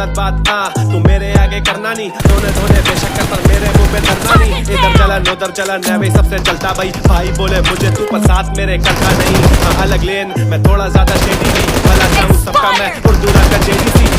गलत बात तू मेरे आगे करना नहीं, धोने बेशक कर पर मेरे मुंह पे धरना नहीं। इधर चलन उधर चलन मैं भी सबसे चलता भाई बोले मुझे तू पर साथ मेरे करता नहीं। अलग लेन मैं थोड़ा ज्यादा शेडी नहीं, भला चाहूँ सबका मैं उर्दू का JDC।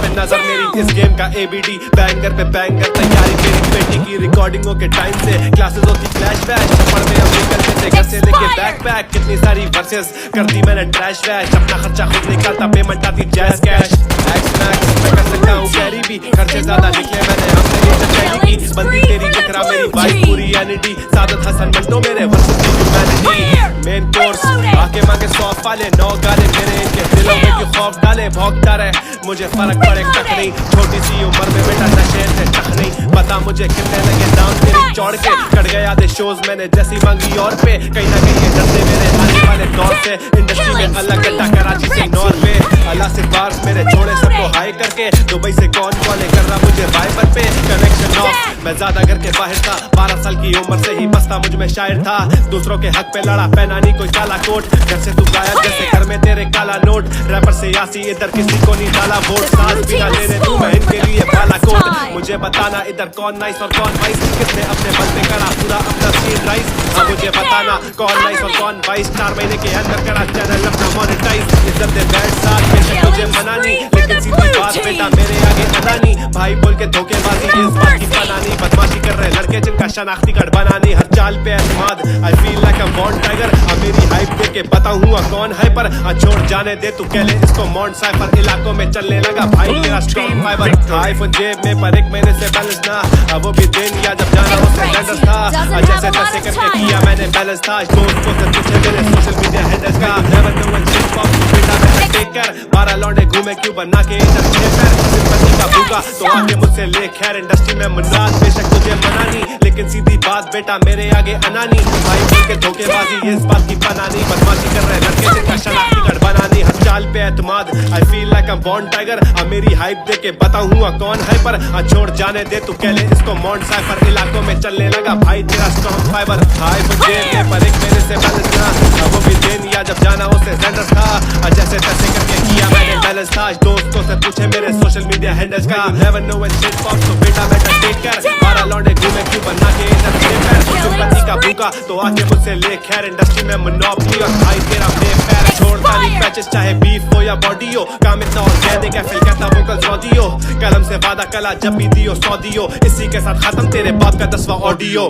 पे नजर मेरी इस गेम का ABD, बैंगर पे बैंगर तैयारी मेरी बेटी की। रिकॉर्डिंगों के टाइम से क्लासेस होती फ्लैशबैक, चप्पड़ में अपनी करते थे घर से लेके बैकपैक। कितनी सारी वर्सेस करती मैंने ट्रैश वैश, अपना खर्चा खुद निकालता पेमेंट आती जैज कैश। एक्स मैक्स मैं कर सकता हूँ कैरी भी, खर्चे ज्यादा निकले मैंने हमसे ये चैली की। बंदी तेरी जिक्रा मेरी वाइफ पूरी एनिटी, सादत हसन मंटो मेरे वर्सेस की ह्यूमैनिटी। मेन कोर्स आके मांगे 100 वाले 9 गाले मेरे, इनके दिलों में क्यों खौफ डाले भौंकता रहे मुझे फर्क पड़े तक नहीं। छोटी सी उम्र में बेटा नशे से टक नहीं, पता मुझे कितने लगे दाम तेरी चौड़ के। कट गया आधे शोज मैंने जैसी मांगी और पे, कहीं ना कहीं ये डरते मेरे आने वाले दौर से। इंडस्ट्री में अलग कट्टा कराची से नॉर्वे, अल्लाह से बार्स मेरे छोड़े सबको हाई करके। दुबई से कौन कॉल कर रहा मुझे वाइपर पे, कनेक्शन ऑफ मैं ज्यादा घर के बाहर था। 12 साल की उम्र से ही बस्ता मुझ में शायर था, दूसरों के हक पे लड़ा पहना नहीं कोई काला कोट। घर से तू गायब जैसे घर में तेरे काला नोट, रैपर से यासी इधर किसी को नहीं डाला वोट। सांस बिना लेने तू मैं इनके लिए बाला कोट, मुझे बताना इधर कौन नाइस और कौन वाइस, किसने अपने बल पे करा पूरा अपना सीन राइस। हाँ मुझे बताना कौन नाइस और कौन वाइस, 4 महीने के अंदर करा चैनल अपना मोनेटाइज। इज्जत दे बैठ साथ बेशक तुझे मना नहीं, लेकिन सीधी बात बेटा मेरे आगे अदा नहीं। भाई बोल के धोखेबाजी इस बात की बनानी, बदमाशी कर रहे लड़के जिनका शनाख्ती कार्ड बनानी। हर चाल पे एतमाद I feel like a bond tiger, मेरी हाइप देख के बताऊँ कौन है पर। छोड़ जाने दे तू कहले इसको मॉन्ट साइफर, इलाकों में चलने लगा भाई तेरा स्ट्रॉन्ग फाइबर। आईफोन जेब में पर 1 महीने से बैलेंस ना, अब वो भी दिन या जब जाना उससे टेंडर्स था। जैसे तैसे करके किया मैंने बैलेंस था, दोस्तों से पूछे मेरे सोशल मीडिया हैंडल्स का। Never know when shit pop बेटा मैं टेक कर, 12 लौंडे घूमे क्यों बना के इधर शेफर। सिंपैथी का भूखा तो आके मुझसे ले खैर, इंडस्ट्री में मुन्नास बेशक तुझे मना नहीं, लेकिन सीधी बात बेटा मेरे आगे अनानी। भाई बोल के धोखेबाजी इस बात की बनानी, बदमाशी कर रहे लड़के जिनका शनाख्ती कार्ड बनानी। हर चाल पे एतमाद I feel like a bond tiger, मेरी हाइप देख के बताऊँ कौन है पर। छोड़ जाने दे तू कहले इसको मॉन्ट साइफर, इलाकों में चलने लगा भाई तेरा स्ट्रॉन्ग फाइबर। हाई जेब में पर 1 महीने से बैलेंस ना, वो भी दिन या जब जाना उससे सेंडर्स था। जैसे तैसे करके किया मैंने बैलेंस था, दोस्तों से पूछे मेरे सोशल मीडिया हैंडल्स का। Never know when shit pop तो बेटा मैं टेक कर, 12 लौंडे घूमे क्यों बना के इधर शेफर। सिंपैथी का भूखा तो आके मुझसे ले खैर, इंडस्ट्री में मोनोपोली और भाई तेरा बेपैर। छोड़ता नहीं पैचेस चाहे बीफ हो या बॉडी हो, काम इतना और कह दे क्या फिर कहता वोकल सौदियो। कलम से वादा कला जब भी दियो 100 दियो, इसी के साथ खत्म तेरे बाप का 10वां ऑडियो।